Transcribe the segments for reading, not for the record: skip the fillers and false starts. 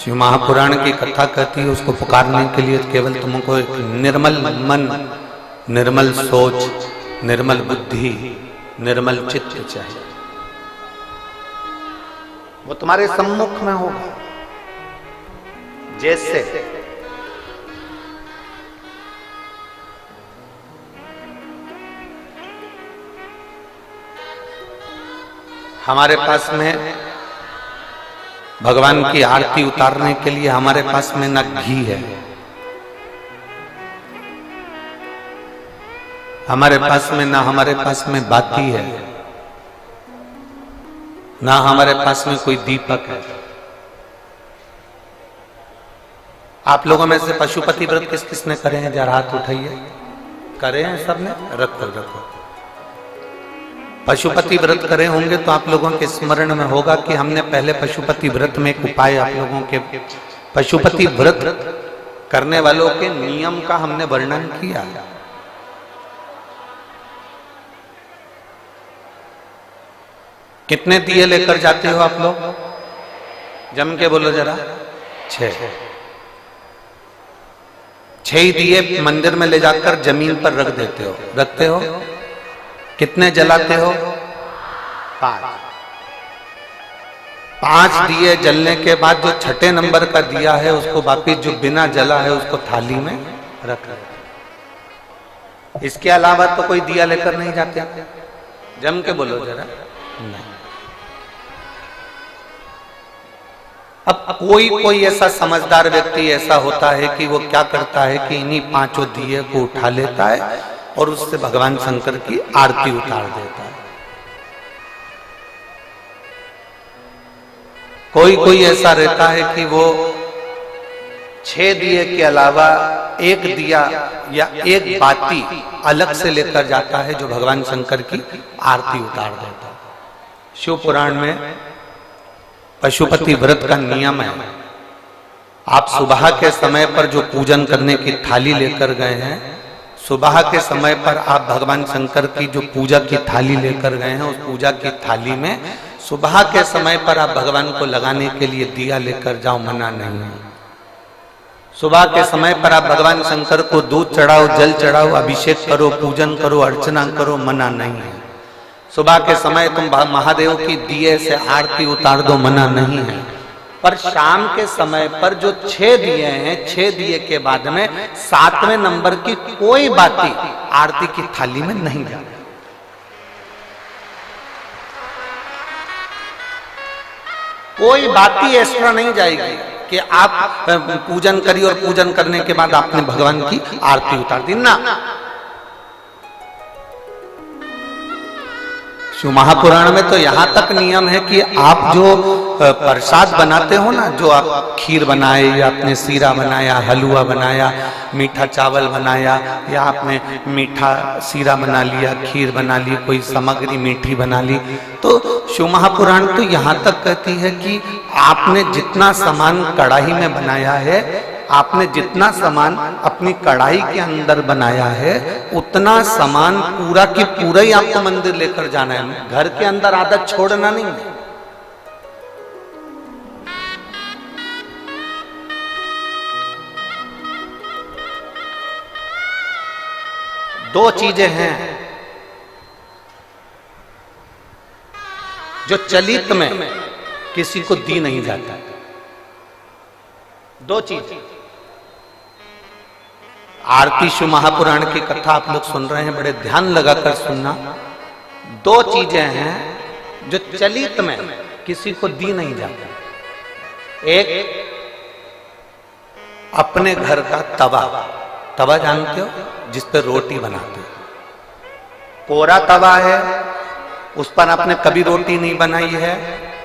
शिव महापुराण की कथा कहती है उसको पुकारने के लिए केवल तुमको एक निर्मल मन, निर्मल सोच, निर्मल बुद्धि, निर्मल चित्त चाहिए। वो तुम्हारे सम्मुख में होगा। जैसे हमारे पास में भगवान की आरती उतारने के लिए हमारे पास में न घी है, हमारे पास में ना हमारे पास में बाती है, ना हमारे पास में कोई दीपक है। आप लोगों में से पशुपति व्रत किस किसने करे हैं? जरा हाथ उठाइए। करे हैं सबने? रखो रखो। पशुपति व्रत करे होंगे तो आप लोगों के स्मरण में होगा कि हमने पहले पशुपति व्रत में एक उपाय आप लोगों के, पशुपति व्रत करने वालों के नियम का हमने वर्णन किया। कितने दिए लेकर जाते हो आप लोग? जम के बोलो जरा। 6 दिए मंदिर में ले जाकर जमीन पर रख देते हो, रखते हो? कितने जलाते हो? 5 दिए जलने के बाद जो छठे नंबर का दिया है उसको वापिस जो बिना जला है उसको थाली में रख दो। इसके अलावा तो कोई दिया लेकर नहीं जाते। जम के बोलो जरा। नहीं। अब कोई ऐसा समझदार व्यक्ति ऐसा होता है कि वो क्या करता है कि इन्हीं 5 दिए को उठा लेता है और उससे भगवान शंकर की आरती उतार देता है। कोई ऐसा रहता है कि वो 6 दिए के अलावा 1 दिया या 1 बाती अलग से लेकर जाता है जो भगवान शंकर की आरती उतार देता है। शिव पुराण में पशुपति व्रत का नियम है, आप सुबह के समय पर जो पूजन करने की थाली लेकर गए हैं, सुबह के समय पर आप भगवान शंकर की जो पूजा की थाली लेकर गए हैं, उस पूजा की थाली में सुबह के समय पर आप भगवान को लगाने के लिए दिया लेकर जाओ, मना नहीं है। सुबह के समय पर आप भगवान शंकर को दूध चढ़ाओ, जल चढ़ाओ, अभिषेक करो, पूजन करो, अर्चना करो, मना नहीं है। सुबह के समय तुम महादेव की दिए से आरती उतार दो, मना नहीं है। पर शाम के समय पर जो 6 दिए हैं, 6 दिए के बाद में 7वें नंबर की कोई बाती आरती की थाली में नहीं जाती। कोई बाती एक्स्ट्रा नहीं जाएगी कि आप पूजन करिए और पूजन करने के बाद आपने भगवान की आरती उतार दी ना। शिव महापुराण में तो यहाँ तक नियम है कि आप जो प्रसाद बनाते हो ना, जो आप खीर बनाए या आपने सीरा बनाया, हलवा बनाया, मीठा चावल बनाया, या आपने मीठा सीरा बना लिया, खीर बना ली, कोई सामग्री मीठी बना ली, तो शिव महापुराण तो यहाँ तक कहती है कि आपने जितना सामान कढ़ाई में बनाया है, आपने जितना सामान अपनी कढ़ाई के अंदर बनाया है, उतना सामान पूरा की पूरा ही आपको मंदिर लेकर जाना है। घर के अंदर आदत छोड़ना नहीं है। दो चीजें हैं जो चलित में किसी को दी नहीं जाता। 2 चीज। आरती शिव महापुराण की कथा आप लोग सुन रहे हैं, बड़े ध्यान लगाकर सुनना। 2 चीजें हैं जो चलित में किसी को दी नहीं जाती। एक अपने घर का तवा, तवा जानते हो जिस पे रोटी बनाते हो, कोरा तवा है, उस पर आपने कभी रोटी नहीं बनाई है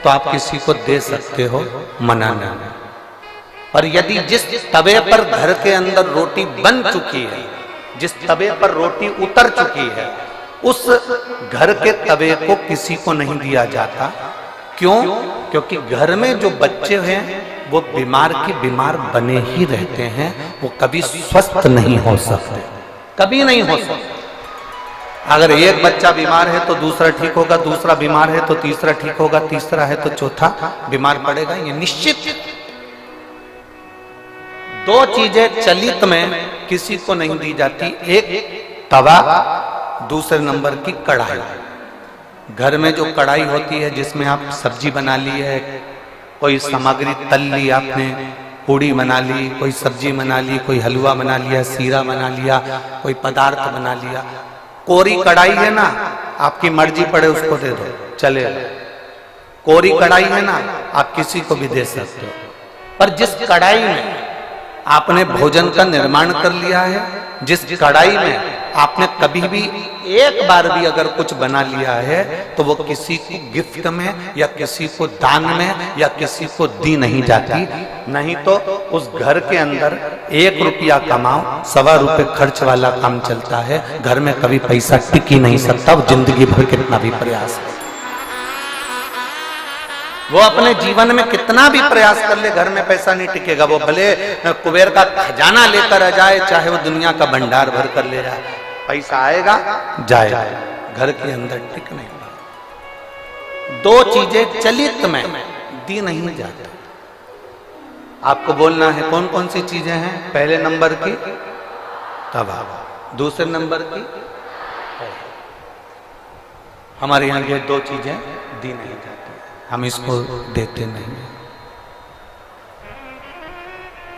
तो आप किसी को दे सकते हो, मना नहीं। और यदि जिस तवे पर घर के अंदर रोटी बन चुकी है, जिस तवे पर रोटी उतर चुकी है, उस घर के तवे को किसी को नहीं दिया जाता। क्यों? क्योंकि घर में जो बच्चे हैं वो बीमार के बीमार बने ही रहते हैं, वो कभी स्वस्थ नहीं हो सकते, कभी नहीं हो सकते। अगर एक बच्चा बीमार है तो दूसरा ठीक होगा, दूसरा बीमार है तो तीसरा ठीक होगा, तीसरा है तो चौथा बीमार पड़ेगा, ये निश्चित। दो चीजें चलित में किसी को नहीं दी जाती, एक तवा, दूसरे नंबर की कढ़ाई। घर में जो कढ़ाई होती है जिसमें आप सब्जी बना ली है, कोई सामग्री तल ली आपने, पूड़ी बना ली, कोई सब्जी बना ली, कोई हलवा बना लिया, सीरा बना लिया, कोई पदार्थ बना लिया, कोरी कढ़ाई है ना, आपकी मर्जी पड़े उसको दे दो चलेगा। कोरी कढ़ाई है ना, आप किसी को भी दे सकते हो। पर जिस कढ़ाई में आपने भोजन का निर्माण कर लिया है, जिस कढ़ाई में आपने कभी भी एक बार भी अगर कुछ बना लिया है, तो वो किसी को गिफ्ट में या किसी को दान में या किसी को दी नहीं जाती। नहीं तो उस घर के अंदर 1 रुपया कमाओ, 1.25 रुपए खर्च वाला काम चलता है। घर में कभी पैसा टिक ही नहीं सकता, वो जिंदगी भर कितना भी प्रयास है, वो अपने जीवन में कितना भी प्रयास कर ले, घर में पैसा नहीं टिकेगा। वो भले कुबेर का खजाना लेकर आ जाए, चाहे वो दुनिया का भंडार भर कर ले जाए, पैसा आएगा जाएगा, घर के अंदर टिक नहीं पाएगा। दो चीजें चलित में दी नहीं जाती। आपको बोलना है कौन कौन सी चीजें हैं। पहले नंबर की तवा, दूसरे नंबर की, हमारे यहाँ ये दो चीजें दी नहीं जाती, हम इसको देते नहीं,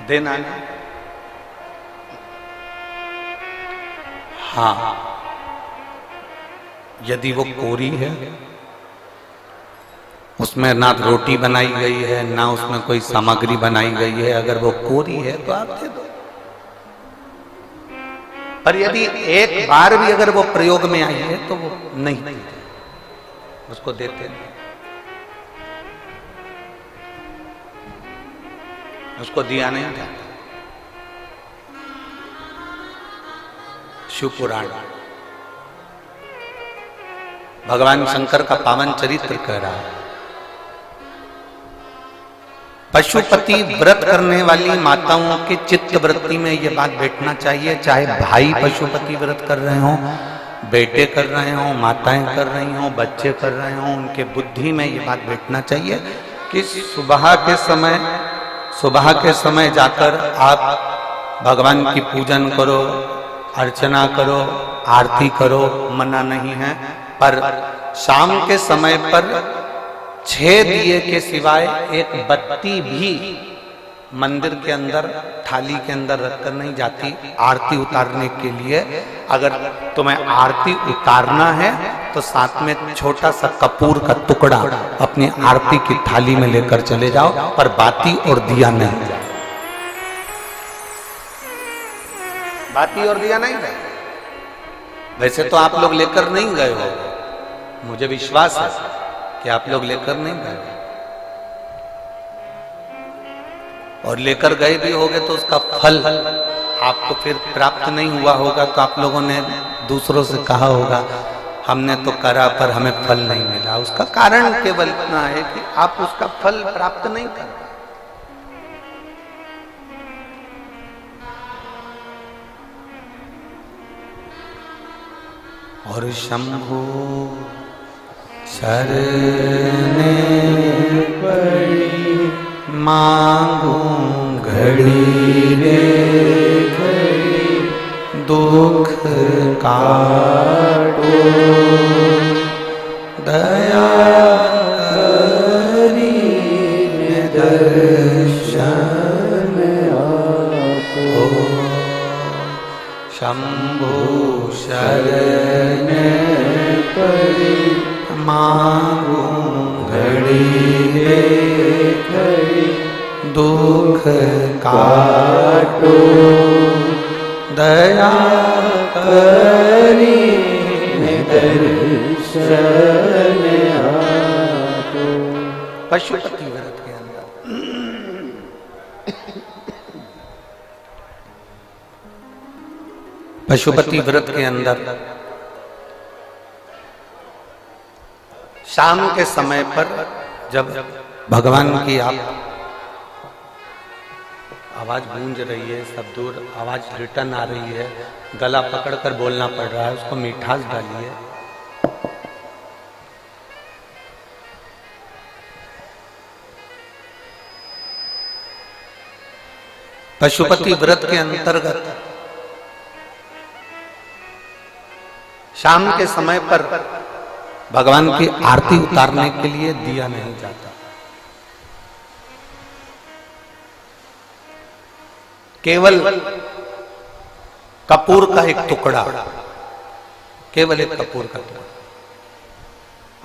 देना नहीं। हाँ, यदि वो कोरी है, उसमें ना रोटी बनाई गई है, ना उसमें कोई सामग्री बनाई गई है, अगर वो कोरी है तो आप दे दो। पर यदि एक बार भी अगर वो प्रयोग में आई है तो वो नहीं, उसको देते नहीं, उसको दिया नहीं जाता। शिव पुराण भगवान शंकर का पावन चरित्र कह रहा है। पशुपति व्रत करने वाली माताओं के चित्त वृत्ति में ये बात बैठना चाहिए, चाहे भाई पशुपति व्रत कर रहे हो, बेटे कर रहे हो, माताएं कर रही हो, बच्चे कर रहे हो, उनके बुद्धि में ये बात बैठना चाहिए कि सुबह के समय जाकर आप भगवान की पूजन करो, अर्चना करो, आरती करो, मना नहीं है। पर शाम के समय पर 6 दिए के सिवाय एक बत्ती भी मंदिर के अंदर थाली के अंदर रखकर नहीं जाती आरती उतारने के लिए। अगर तुम्हें आरती उतारना है तो साथ में छोटा सा कपूर का टुकड़ा अपनी आरती की थाली में लेकर चले जाओ, पर बाती और दिया नहीं जाए, बाती और दिया नहीं जाए। वैसे तो आप लोग लेकर नहीं गए हो, मुझे विश्वास है कि आप लोग लेकर नहीं गए, और लेकर गए भी होगे तो उसका फल आपको फिर प्राप्त नहीं हुआ होगा। तो आप लोगों ने दूसरों से कहा होगा हमने तो करा पर हमें फल नहीं मिला। उसका कारण केवल इतना है कि आप उसका फल प्राप्त नहीं कर पाए। और शंभु शरणे पड़ी मांगू घड़ी रे घड़ी, दुख काटो दया करी दर्शन आपो। शंभु शरण पड़ी मांगू घड़ी रे घड़ी, दुख काटो दया करी दर्शन आपो। पशुपति व्रत के अंदर पशुपति व्रत के अंदर शाम के समय पर जब भगवान की आप आवाज गूंज रही है, सब दूर आवाज रिटर्न आ रही है, गला पकड़कर बोलना पड़ रहा है, उसको मिठास डालिए। पशुपति व्रत के अंतर्गत शाम के समय पर भगवान की आरती उतारने के लिए दिया नहीं जाता। केवल कपूर का एक टुकड़ा, केवल एक कपूर का टुकड़ा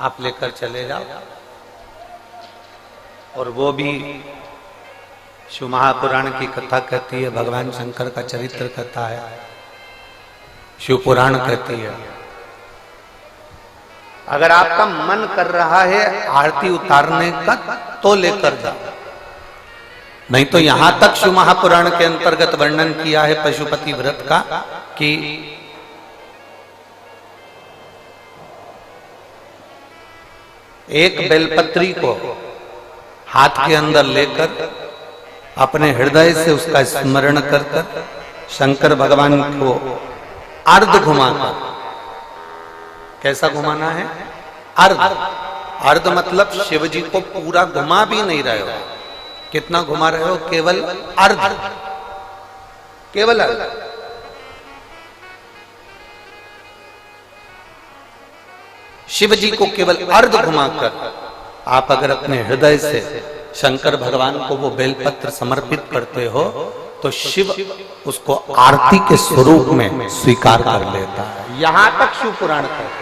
आप लेकर चले जाओ, और वो भी शिव महापुराण की कथा कहती है, भगवान शंकर का चरित्र कथा है, शिव पुराण कहती है। अगर आपका मन कर रहा है आरती उतारने का तो लेकर जाओ, नहीं तो यहां तक शिव महापुराण के अंतर्गत वर्णन किया है पशुपति व्रत का कि एक बेलपत्री को हाथ के अंदर लेकर अपने हृदय से उसका स्मरण कर कर शंकर भगवान को अर्ध घुमाकर, कैसा घुमाना है? अर्ध। अर्ध मतलब शिव जी को पूरा घुमा भी नहीं रहे हो। कितना घुमा रहे हो? केवल अर्ध, केवल अर्ध। शिव जी को केवल अर्ध घुमाकर आप अगर अपने हृदय से शंकर भगवान को वो बेलपत्र समर्पित करते हो तो शिव उसको आरती के स्वरूप में स्वीकार कर लेता है। यहां तक शिव पुराण कहते हैं।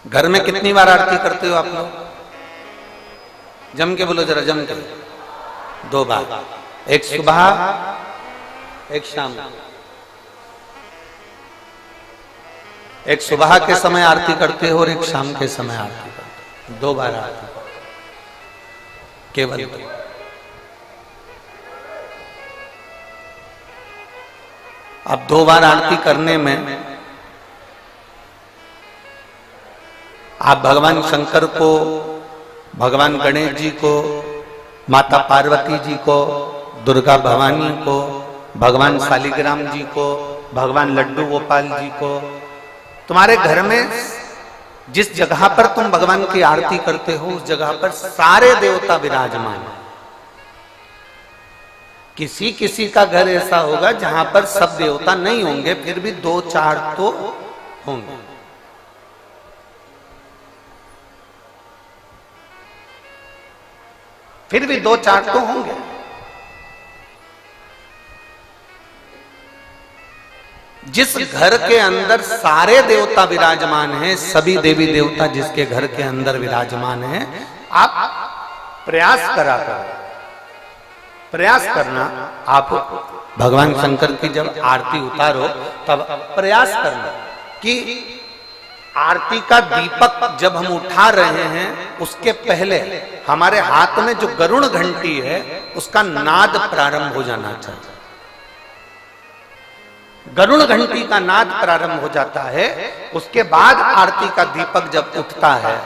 घर में कितनी बार आरती करते हो आप लोग? जम के बोलो जरा, जम के। 2 बार, एक सुबह एक शाम। एक सुबह के समय आरती करते हो और एक शाम के समय आरती करते हो। 2 बार आरती केवल। अब 2 बार आरती करने में आप भगवान शंकर को, भगवान गणेश जी को, माता पार्वती जी को, दुर्गा भवानी को, भगवान शालिग्राम जी को, भगवान लड्डू गोपाल जी को, तुम्हारे घर में जिस जगह पर तुम भगवान की आरती करते हो उस जगह पर सारे देवता विराजमान हैं। किसी किसी का घर ऐसा होगा जहां पर सब देवता नहीं होंगे, फिर भी 2-4 तो होंगे। फिर भी 2-4 तो होंगे। जिस घर के अंदर सारे देवता विराजमान हैं, सभी देवी देवता जिसके घर के अंदर विराजमान हैं, आप प्रयास करा करो, प्रयास करना। आप भगवान शंकर की जब आरती उतारो तब प्रयास करना कि आरती का दीपक जब हम उठा रहे हैं उसके पहले हमारे हाथ में जो गरुड़ घंटी है उसका नाद प्रारंभ हो जाना चाहिए। गरुड़ घंटी का नाद प्रारंभ हो जाता है, उसके बाद आरती का दीपक जब उठता है।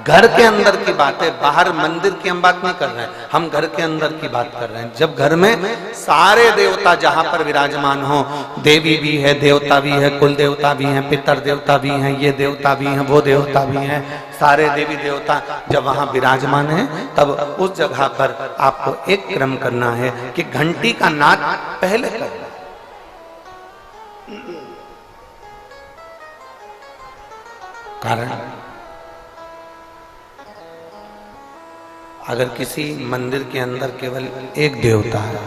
घर के अंदर की बात है, बाहर मंदिर की हम बात नहीं कर रहे हैं, हम घर के अंदर की बात कर रहे हैं। जब घर में सारे देवता जहां पर विराजमान हो, देवी भी है, देवता भी है, कुल देवता भी हैं, पितर देवता भी हैं, ये देवता भी हैं, वो देवता भी हैं, सारे देवी देवता जब वहां विराजमान हैं, तब उस जगह पर आपको एक क्रम करना है कि घंटी का नाद पहले करना। कारण अगर किसी मंदिर के अंदर केवल एक देवता है,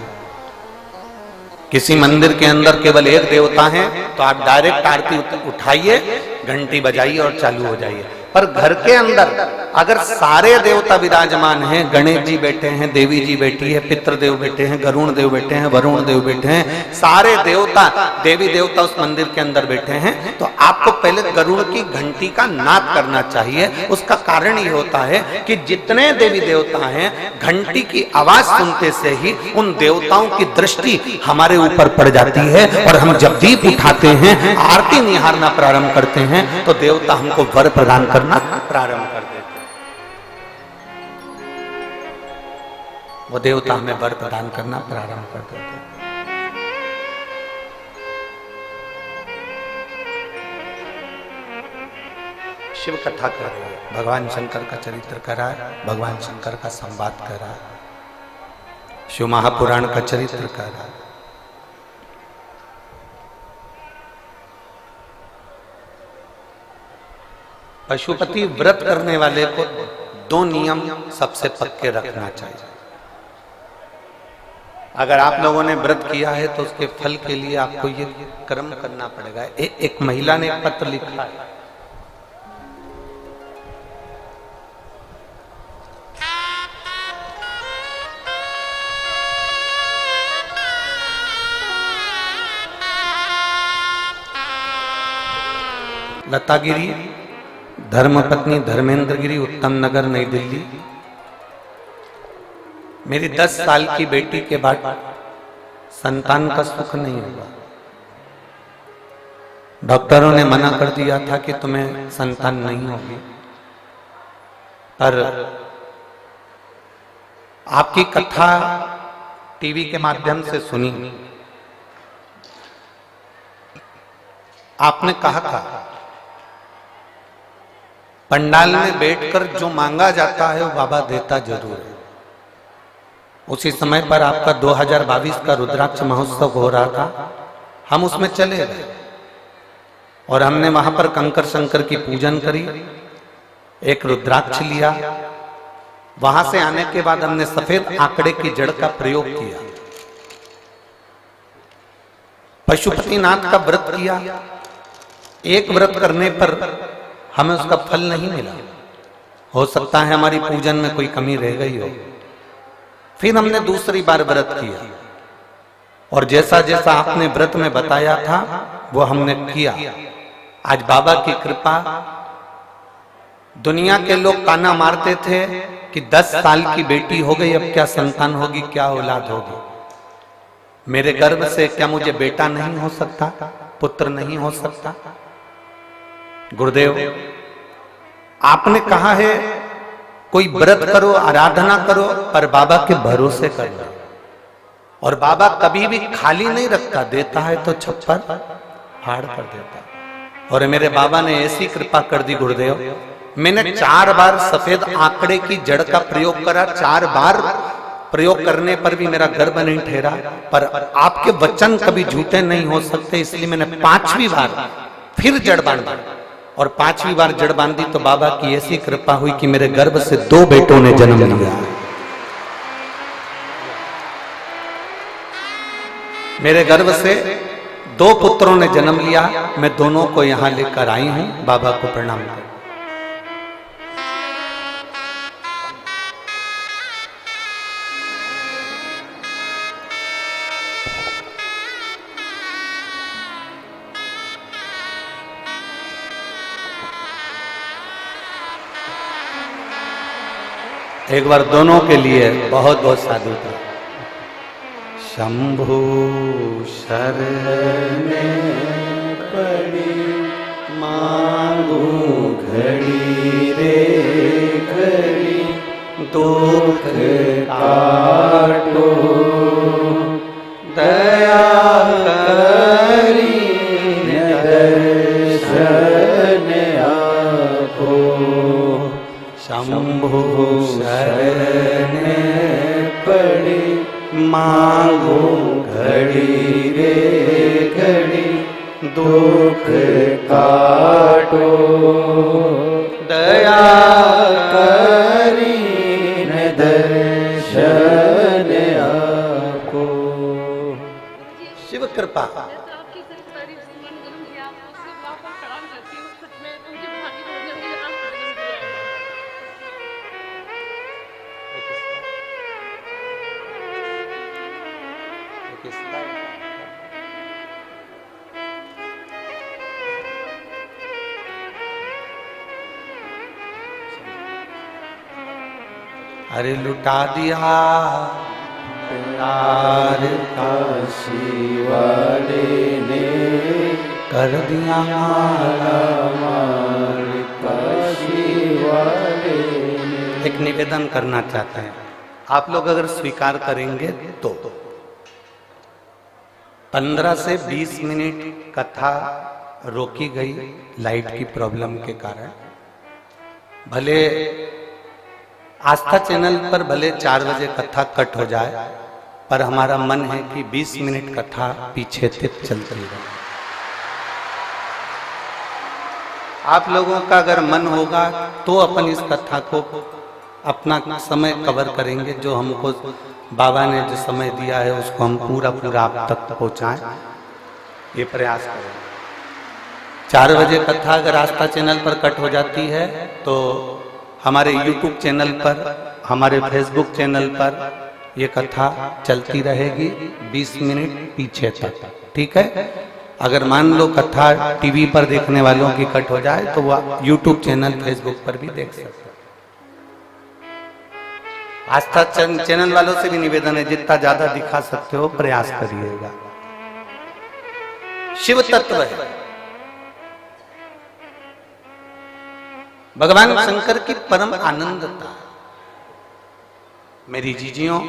किसी मंदिर के अंदर केवल एक देवता है, तो आप डायरेक्ट आरती उठाइए, घंटी बजाइए और चालू हो जाइए। पर घर के अंदर अगर सारे देवता विराजमान हैं, गणेश जी बैठे हैं, देवी जी बैठी है, पितृदेव बैठे हैं, गरुण देव बैठे हैं, वरुण देव बैठे हैं, सारे देवता देवी देवता उस मंदिर के अंदर बैठे हैं, तो आपको पहले गरुड़ की घंटी का नाद करना चाहिए। उसका कारण ये होता है कि जितने देवी देवता हैं, घंटी की आवाज सुनते से ही उन देवताओं की दृष्टि हमारे ऊपर पड़ जाती है, और हम जब दीप उठाते हैं, आरती निहारना प्रारंभ करते हैं, तो देवता हमको वर प्रदान करना प्रारंभ कर देते हैं। वो देवता हमें वर प्रदान करना प्रारंभ कर देते हैं। शिव कथा कर रहे हैं, भगवान शंकर का चरित्र करा है, भगवान शंकर का संवाद करा है, शिव महापुराण का चरित्र करा है। पशुपति व्रत करने वाले को दो नियम सबसे पक्के रखना चाहिए। अगर आप लोगों ने व्रत किया है तो उसके फल के लिए आपको ये कर्म करना पड़ेगा। एक महिला ने पत्र लिखा है, लता गिरी, धर्मपत्नी धर्मेंद्र गिरी, उत्तम नगर, नई दिल्ली। मेरी 10 साल की बेटी के बाद संतान का सुख नहीं होगा। डॉक्टरों ने मना कर दिया था कि तुम्हें संतान नहीं होगी, पर आपकी कथा टीवी के माध्यम से सुनी। आपने कहा था पंडाल में बैठकर जो मांगा जाता है वो बाबा देता जरूर है। उसी समय पर आपका 2022 का रुद्राक्ष महोत्सव हो रहा था, हम उसमें चले गए और हमने वहां पर कंकर शंकर की पूजन करी, एक रुद्राक्ष लिया। वहां से आने के बाद हमने सफेद आंकड़े की जड़ का प्रयोग किया, पशुपतिनाथ का व्रत किया। एक व्रत करने पर हमें उसका फल नहीं मिला, हो सकता है हमारी पूजन में कोई कमी रह गई हो। फिर हमने दूसरी बार व्रत किया और जैसा जैसा आपने व्रत में बताया था वो हमने किया। आज बाबा की कृपा, दुनिया के लोग ताना मारते थे कि 10 साल की बेटी हो गई, अब क्या संतान होगी, क्या औलाद होगी। मेरे गर्भ से क्या मुझे बेटा नहीं हो सकता, पुत्र नहीं हो सकता? गुरुदेव, आपने कहा है कोई व्रत करो, आराधना करो, पर बाबा के भरोसे करना। और बाबा कभी भी खाली नहीं रखता, देता है तो छप्पर फाड़ कर देता। और मेरे बाबा ने ऐसी कृपा कर दी गुरुदेव, मैंने 4 बार सफेद आंकड़े की जड़ का प्रयोग करा। 4 बार प्रयोग करने पर भी मेरा गर्भ नहीं ठहरा, पर आपके वचन कभी झूठे नहीं हो सकते, इसलिए मैंने 5वीं बार फिर जड़ बांधा। और 5वीं बार जड़ बांधी तो बाबा की ऐसी कृपा हुई कि मेरे गर्भ से 2 बेटों ने जन्म लिया। मेरे गर्भ से 2 पुत्रों ने जन्म लिया। मैं दोनों को यहां लेकर आई हूं। बाबा को प्रणाम करें। एक बार दोनों के लिए बहुत बहुत साधुता। शंभु शरण पड़ी मांगू घड़ी रे घड़ी, दुख काटो दया करी दर्शन आपो। शंभु शरण पड़ी मांगो घड़ी रे घड़ी, दुख काटो दया करी दर्शन आपो। शिव कृपा। अरे लुटा दिया प्यार काशी वाले ने, कर दिया माला मार काशी वाले ने। एक निवेदन करना चाहते हैं, आप लोग अगर स्वीकार करेंगे तो 15 से 20 मिनट कथा रोकी गई लाइट की प्रॉब्लम के कारण। भले आस्था चैनल पर भले 4 बजे कथा कट हो जाए, पर हमारा मन है कि 20 मिनट कथा पीछे तक चलती रहे। आप लोगों का अगर मन होगा तो अपन इस कथा को अपना समय कवर करेंगे। जो हमको बाबा ने जो समय दिया है उसको हम पूरा आप तक पहुंचाएं, ये प्रयास करें। 4 बजे कथा अगर आस्था चैनल पर कट हो जाती है तो हमारे YouTube चैनल पर, हमारे Facebook चैनल पर ये कथा चलती रहेगी 20 मिनट पीछे तक, ठीक है। अगर मान लो कथा टीवी पर देखने वालों की कट हो जाए तो वो YouTube चैनल, Facebook पर भी देख सकते हैं। आस्था चैनल वालों से भी निवेदन है, जितना ज्यादा दिखा सकते हो प्रयास करिएगा। शिव तत्व है, भगवान शंकर की परम आनंदता। मेरी जीजियों,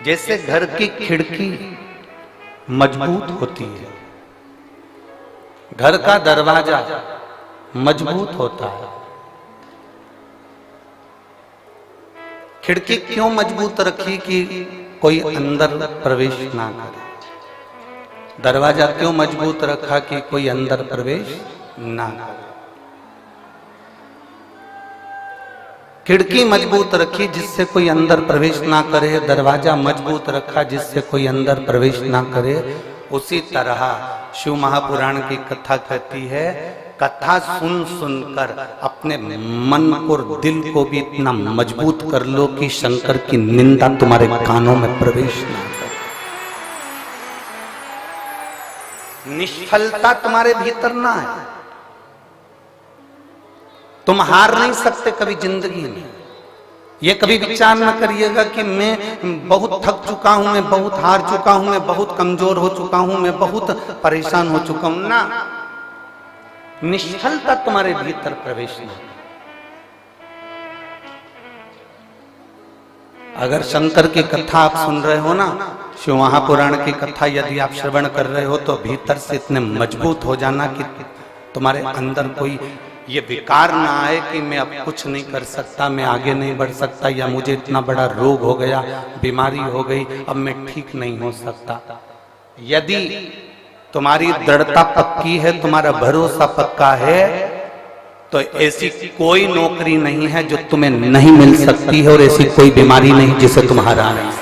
जैसे घर की खिड़की मजबूत होती है, घर का दरवाजा मजबूत होता है। खिड़की क्यों मजबूत रखी कि कोई अंदर प्रवेश ना करे। दरवाजा क्यों मजबूत रखा कि कोई अंदर प्रवेश ना करे। खिड़की मजबूत रखी जिससे कोई अंदर प्रवेश ना करे, दरवाजा मजबूत रखा जिससे कोई अंदर प्रवेश ना करे। उसी तरह शिव महापुराण की कथा कहती है, कथा सुन सुनकर अपने मन और दिल को भी इतना मजबूत कर लो कि शंकर की निंदा तुम्हारे कानों में प्रवेश ना करे। निष्फलता तुम्हारे भीतर ना है। तुम हार नहीं सकते कभी जिंदगी में। ये कभी विचार न करिएगा कि मैं बहुत थक चुका हूं, मैं बहुत हार चुका हूं, मैं बहुत कमजोर हो चुका हूं, मैं बहुत परेशान हो चुका हूं। ना, निष्फलता तुम्हारे भीतर प्रवेश नहीं। अगर शंकर की कथा आप सुन रहे हो ना, शिव महापुराण की कथा यदि आप श्रवण कर रहे हो तो भीतर से इतने मजबूत हो जाना कि तुम्हारे अंदर कोई ये विकार ना आए कि मैं अब कुछ नहीं कर सकता, मैं आगे नहीं बढ़ सकता, या मुझे इतना बड़ा रोग हो गया, बीमारी हो गई, अब मैं ठीक नहीं हो सकता। यदि तुम्हारी दृढ़ता पक्की है, तुम्हारा भरोसा पक्का है, तो ऐसी कोई नौकरी नहीं है जो तुम्हें नहीं मिल सकती है, और ऐसी कोई बीमारी नहीं जिसे तुम हरा नहीं सकते।